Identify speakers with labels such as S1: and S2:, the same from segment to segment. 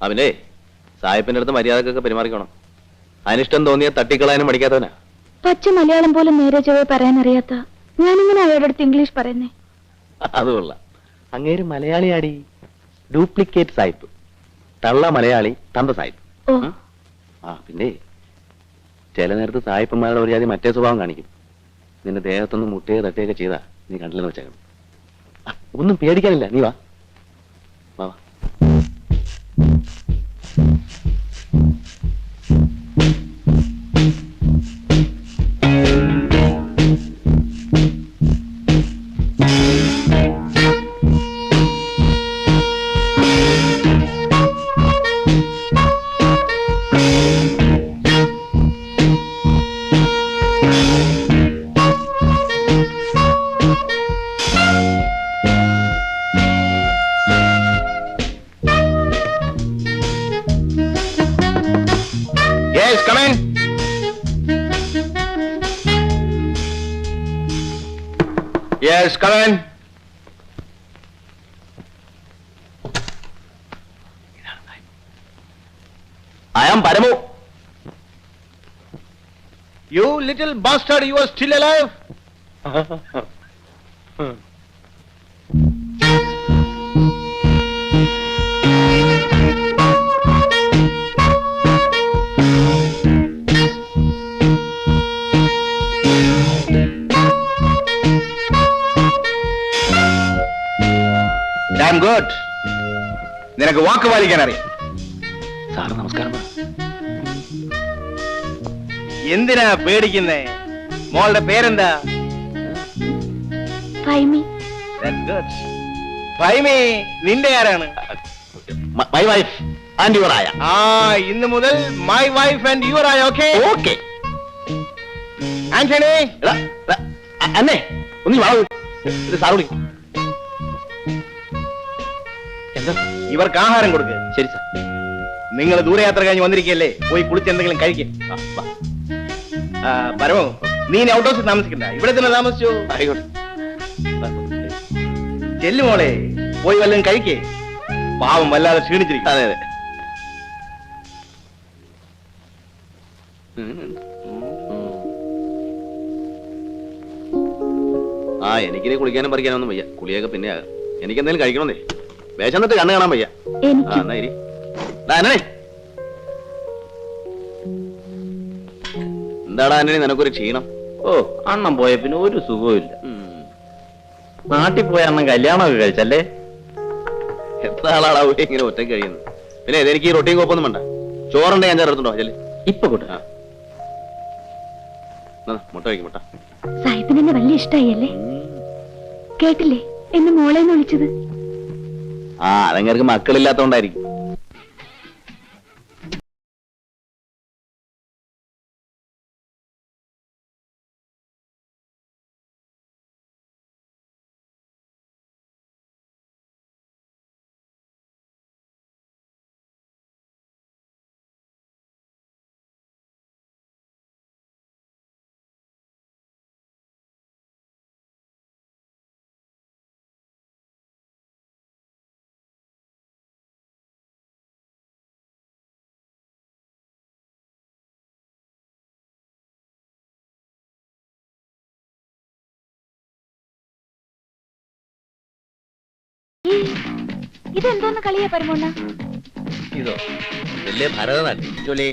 S1: അവനെ സായിപ്പിന്റെ അടുത്ത് മര്യാദക്കൊക്കെ പെരുമാറിക്കണം. അനിഷ്ടം തോന്നിയ തട്ടിക്കളയാനും പഠിക്കാത്തവനാ.
S2: പച്ച മലയാളം പോലും നേരെ ചൊവ്വേ പറയാൻ അറിയാത്ത ഞാനിങ്ങനെ അയാളുടെ അടുത്ത് ഇംഗ്ലീഷ് പറയുന്നേ?
S1: അതുകൊള്ള. അങ്ങേര് മലയാളിയാടി. ഡ്യൂപ്ലിക്കേറ്റ് സായിപ്പ്. തള്ള മലയാളി, തന്ത സായിപ്പ്. പിന്നെ ചില നേരത്ത് സായിപ്പന്മാരുടെ ഒരു ജാതി മറ്റേ സ്വഭാവം കാണിക്കും. നിന്റെ ദേഹത്തൊന്ന് മുട്ടുകയോ തട്ടുകയൊക്കെ ചെയ്താ നീ കണ്ടില്ലെന്ന് വെച്ചേക്കണം. ഒന്നും പേടിക്കാനില്ല, നീ വാ വാ.
S3: Yes, come in.
S1: I am Paramu.
S3: You little bastard, you are still alive? Damn good. നിനക്ക് വാക്ക് പാലിക്കാൻ അറിയാം.
S1: സാറ് നമസ്കാരം.
S3: എന്തിനാ പേടിക്കുന്നേ? മോളുടെ പേരെന്താ?
S2: ഫൈമി.
S3: That's good. ഫൈമി നിന്റെ ആരാണ്?
S1: My wife and your aya.
S3: ഇന്ന് മുതൽ my wife and your aya, okay?
S1: Okay.
S3: Antony,
S1: അന്നേ ഒന്ന് വളവ്. സാറ് വിളി. എന്താ?
S3: ഇവർക്ക് ആഹാരം കൊടുക്കുക.
S1: ശരി സാർ.
S3: നിങ്ങൾ ദൂരയാത്ര കഴിഞ്ഞ് വന്നിരിക്കല്ലേ, പോയി കുളിച്ച് എന്തെങ്കിലും കഴിക്കും. പരമോ, നീ ഔട്ട് ഹൗസിൽ താമസിക്കണ്ട, ഇവിടെ തന്നെ താമസിച്ചു.
S1: ആയിക്കോട്ടെ.
S3: ചെല്ലുമോളെ, പോയി വല്ലതും കഴിക്കേ. പാവം വല്ലാതെ ക്ഷീണിച്ചിരിക്കും.
S1: അതെ അതെ. എനിക്കിനി കുളിക്കാനും പറിക്കാനും ഒന്നും വയ്യ. കുളിയൊക്കെ പിന്നെ ആകാം. എനിക്ക് എന്തെങ്കിലും കഴിക്കണമെന്നേ. വേഷന്നിട്ട് കണ്ണ് കാണാൻ വയ്യ. എന്നാ ഇരി. എന്താടാ ആന്റണി നിനക്കൊരു ക്ഷീണം?
S4: അണ്ണം പോയ പിന്നെ ഒരു സുഖവും ഇല്ല. നാട്ടിൽ പോയ അണ്ണം കല്യാണമൊക്കെ കഴിച്ചല്ലേ?
S1: എത്ര ആളാടാ ഇങ്ങനെ ഒറ്റ കഴിയുന്നത്? പിന്നെ എനിക്ക് ഈ റൊട്ടിയും കോപ്പൊന്നും വേണ്ട. ചോറുണ്ടെ ഞാൻ ചേർത്തുണ്ടോ? ചെല്
S4: ഇപ്പൊ കൂട്ട.
S1: മുട്ട കഴിക്കും. മുട്ട
S2: സാഹിബിന് എന്നെ വലിയ ഇഷ്ടായല്ലേ? കേട്ടില്ലേ എന്നെ മോളെന്ന് വിളിച്ചത്?
S1: അതങ്ങൾക്ക് മക്കളില്ലാത്തോണ്ടായിരിക്കും.
S2: ഇതെന്തോന്ന് കളിയാ പരമോണ്ണ?
S1: ഇതോ വലിയ ഭരതനാട്യം.
S3: ജോലി.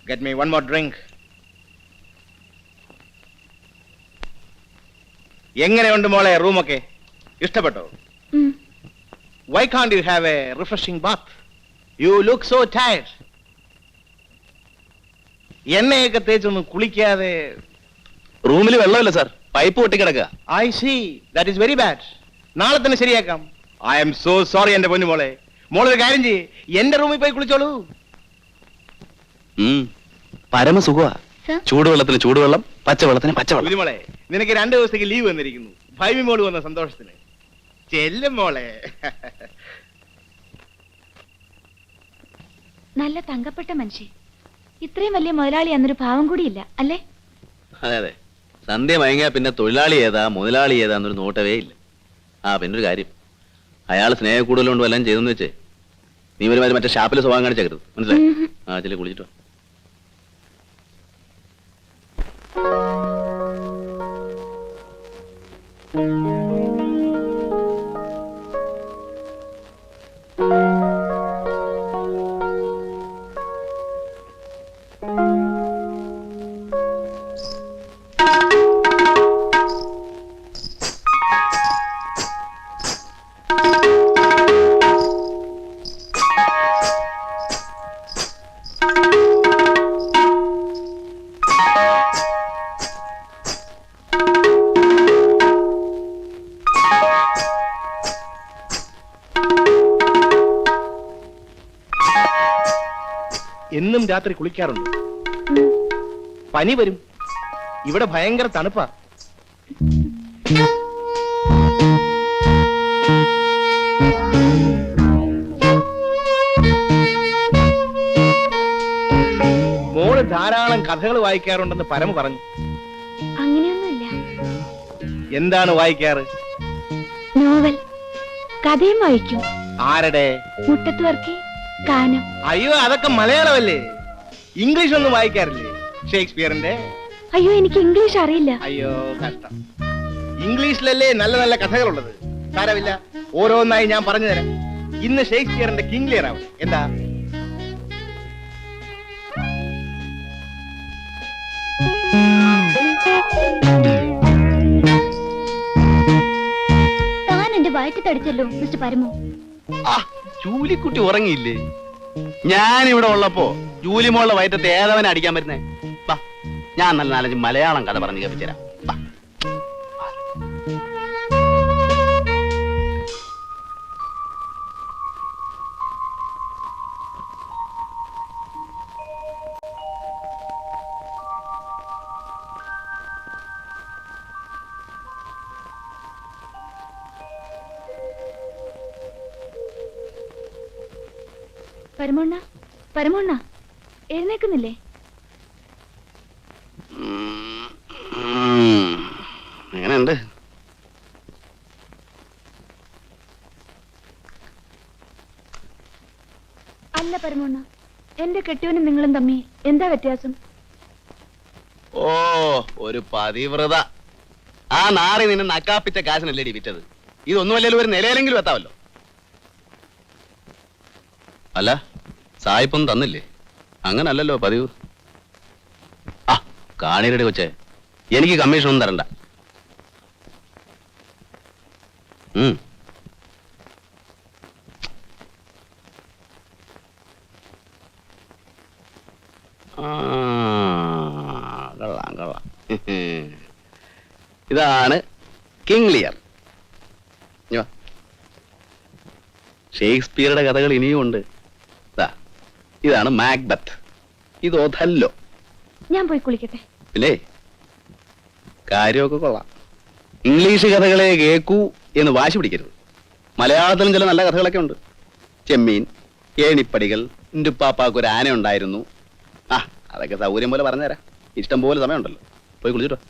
S3: Get me one more drink. എങ്ങനെയുണ്ട് മോളെ റൂമൊക്കെ? ഇഷ്ടപ്പെട്ടോ? Why can't you have a refreshing bath? You look so tired. എണ്ണയൊക്കെ തേച്ചൊന്നും കുളിക്കാതെ.
S1: റൂമിൽ വെള്ളമില്ല സാർ, പൈപ്പ് പൊട്ടിക്കിടക്കുക.
S3: I see. That is very bad. നാളെ തന്നെ ശരിയാക്കാം. I am so sorry എന്റെ പൊന്നു മോളെ. മോളൊരു കാര്യം ചെയ്യ്, എന്റെ റൂമിൽ പോയി കുളിച്ചോളൂ.
S1: പരമസുഖമാ. ചൂടുവെള്ളത്തിന് ചൂടുവെള്ളം, പച്ചവെള്ളത്തിന് പച്ചവെള്ളം.
S3: മോളെ, നിനക്ക് 2 ദിവസത്തേക്ക് ലീവ് വന്നിരിക്കുന്നു. ഭൈമി മോള് വന്ന സന്തോഷത്തിന്. ചെല്ലും മോളെ.
S2: നല്ല തങ്കപ്പെട്ട മനുഷ്യൻ. ഇത്രയും വലിയ മുതലാളി എന്നൊരു ഭാവം കൂടിയില്ല അല്ലേ?
S1: അതെ അതെ. സന്ധ്യ മയങ്ങിയാ പിന്നെ തൊഴിലാളി ഏതാ മുതലാളി ഏതാന്നൊരു നോട്ടവേ ഇല്ല. പിന്നൊരു കാര്യം, അയാൾ സ്നേഹ കൂടുതലുകൊണ്ട് വല്ലതും ചെയ്തെന്ന് വെച്ചേ നീ ഒരുമാതിരി മറ്റേ ഷാപ്പിലെ സ്വഭാവം കാണിച്ചേക്കരുത്, മനസ്സിലായി? ആ ചെല്ലി കുളിച്ചിട്ടോ.
S3: എന്നും രാത്രി കുളിക്കാറുണ്ട്. പനി വരും. ഇവിടെ ഭയങ്കര തണുപ്പാ. മോള് ധാരാളം കഥകൾ വായിക്കാറുണ്ടെന്ന് പരമ പറഞ്ഞു.
S2: അങ്ങനെയൊന്നുമില്ല.
S3: എന്താണ് വായിക്കാറ്?
S2: നോവൽ, കഥയും വായിക്കും.
S3: ആരുടെ?
S2: മുട്ടത്ത് വർക്കി, കാനം.
S3: അയ്യോ, അതൊക്കെ മലയാളമല്ലേ, ഇംഗ്ലീഷ് ഒന്നും വായിക്കാറില്ലേ? ഷേക്സ്പിയറിന്റെ?
S2: അയ്യോ, എനിക്ക് ഇംഗ്ലീഷ് അറിയില്ല.
S3: അയ്യോ കഷ്ടം. ഇംഗ്ലീഷിലല്ലേ നല്ല നല്ല കഥകളുള്ളത്. സാരമില്ല, ഓരോന്നായി ഞാൻ പറഞ്ഞു തരാം. ഇന്ന് ഷേക്സ്പിയറിന്റെ കിങ് ലിയർ ആവും. എന്താ?
S2: താൻ എന്റെ വയറ്റി തടിച്ചല്ലോ മിസ്റ്റർ പരമു.
S1: ജൂലിക്കുട്ടി ഉറങ്ങിയില്ലേ? ഞാനിവിടെ ഉള്ളപ്പോ ജൂലി മോളുടെ വയറ്റത്ത് ഏതവനെ അടിക്കാൻ പറ്റുന്നേ? വാ, ഞാൻ നല്ല നാലഞ്ച് മലയാളം കഥ പറഞ്ഞു കേൾപ്പിച്ചുതരാം. വാ.
S2: പരമോണ്ണ, പരമോണ്ണ, എഴുന്നേക്കുന്നില്ലേ?
S1: എങ്ങനെയുണ്ട്?
S2: അല്ല പരമോണ്ണ, എന്റെ കെട്ടിയവനും നിങ്ങളും തമ്മിൽ എന്താ വ്യത്യാസം?
S1: ഓ, ഒരു പതിവ്രത. ആ നാറി നിന്നെ നക്കാപ്പിച്ച കാശിനല്ലേടി വിറ്റത്. ഇതൊന്നുമല്ലല്ലോ ഒരു നിലയിലെങ്കിലും എത്താവല്ലോ. അല്ല, സായിപ്പൊന്നും തന്നില്ലേ? അങ്ങനല്ലല്ലോ പതിവ്. ആ കാണീരടി കൊച്ചേ, എനിക്ക് കമ്മീഷൻ ഒന്നും തരണ്ട. കൊള്ളാം കൊള്ളാം. ഇതാണ് കിങ് ലിയർ. ഷേക്സ്പിയറുടെ കഥകൾ ഇനിയും ഉണ്ട്. ഇതാണ് മാക്ബത്ത്. ഇത് ഒഥല്ലോ.
S2: ഞാൻ പോയി കുളിക്കട്ടെ.
S1: പിന്നെ കാര്യമൊക്കെ കൊള്ളാം. ഇംഗ്ലീഷ് കഥകളെ കേൾക്കൂ എന്ന് വാശി പിടിക്കരുത്. മലയാളത്തിലും ചില നല്ല കഥകളൊക്കെ ഉണ്ട്. ചെമ്മീൻ, ഏണിപ്പടികൾ, ഇന്റുപ്പാപ്പാക്കൊരു ആന ഉണ്ടായിരുന്നു. ആ അതൊക്കെ സൗകര്യം പോലെ പറഞ്ഞുതരാം. ഇഷ്ടം പോലെ സമയമുണ്ടല്ലോ. പോയി കുളിച്ചിട്ടോ.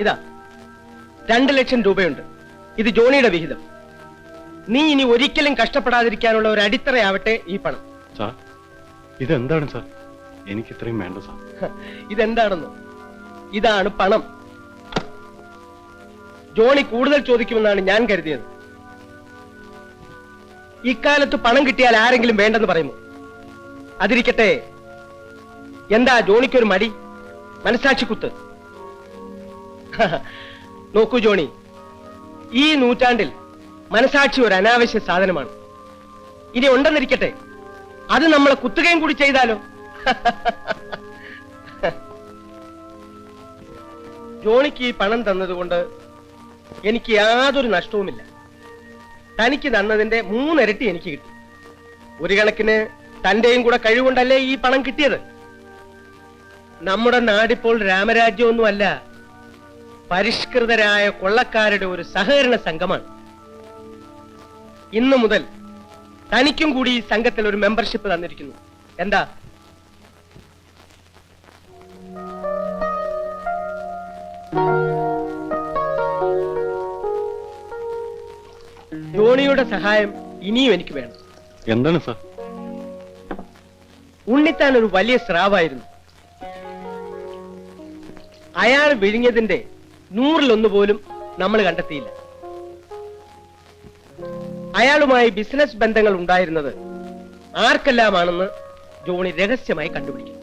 S5: ഇതാ 2 ലക്ഷം രൂപയുണ്ട്. ഇത് ജോണിയുടെ വിഹിതം. നീ ഇനി ഒരിക്കലും കഷ്ടപ്പെടാതിരിക്കാനുള്ള ഒരു അടിത്തറയാവട്ടെ ഈ പണം.
S6: സാർ, ഇതെന്താണ് സാർ? എനിക്ക് ഇത്രയും വേണ്ട സാർ.
S5: ഇതെന്താണെന്നോ? ഇതാണ് പണം. ജോണി കൂടുതൽ ചോദിക്കുമെന്നാണ് ഞാൻ കരുതിയത്. ഇക്കാലത്ത് പണം കിട്ടിയാൽ ആരെങ്കിലും വേണ്ടെന്ന് പറയുമോ? അതിരിക്കട്ടെ, എന്താ ജോണിക്കൊരു മടി? മനസാക്ഷിക്കുത്ത്. നോക്കൂ ജോണി, ഈ നൂറ്റാണ്ടിൽ മനസാക്ഷി ഒരു അനാവശ്യ സാധനമാണ്. ഇനി ഉണ്ടെന്നിരിക്കട്ടെ, അത് നമ്മളെ കുത്തുകയും കൂടി ചെയ്താലോ? ജോണിക്ക് ഈ പണം തന്നതുകൊണ്ട് എനിക്ക് യാതൊരു നഷ്ടവുമില്ല. തനിക്ക് തന്നതിന്റെ 3 ഇരട്ടി എനിക്ക് കിട്ടി. ഒരു കണക്കിന് തന്റെയും കൂടെ കഴിവുകൊണ്ടല്ലേ ഈ പണം കിട്ടിയത്. നമ്മുടെ നാടിപ്പോൾ രാമരാജ്യമൊന്നുമല്ല, പരിഷ്കൃതരായ കൊള്ളക്കാരുടെ ഒരു സഹകരണ സംഘമാണ്. ഇന്നു മുതൽ തനിക്കും കൂടി ഈ സംഘത്തിൽ ഒരു മെമ്പർഷിപ്പ് തന്നിരിക്കുന്നു. എന്താ? ജോണിയുടെ സഹായം ഇനിയും എനിക്ക് വേണം.
S6: എന്താണ് സാർ?
S5: ഉണ്ണിത്താൻ ഒരു വലിയ സ്രാവായിരുന്നു. അയാൾ വിഴിഞ്ഞതിന്റെ 100-1 പോലും നമ്മൾ കണ്ടെത്തിയില്ല. അയാളുമായി ബിസിനസ് ബന്ധങ്ങൾ ഉണ്ടായിരുന്നത് ആർക്കെല്ലാമാണെന്ന് ജോണി രഹസ്യമായി കണ്ടുപിടിക്കും.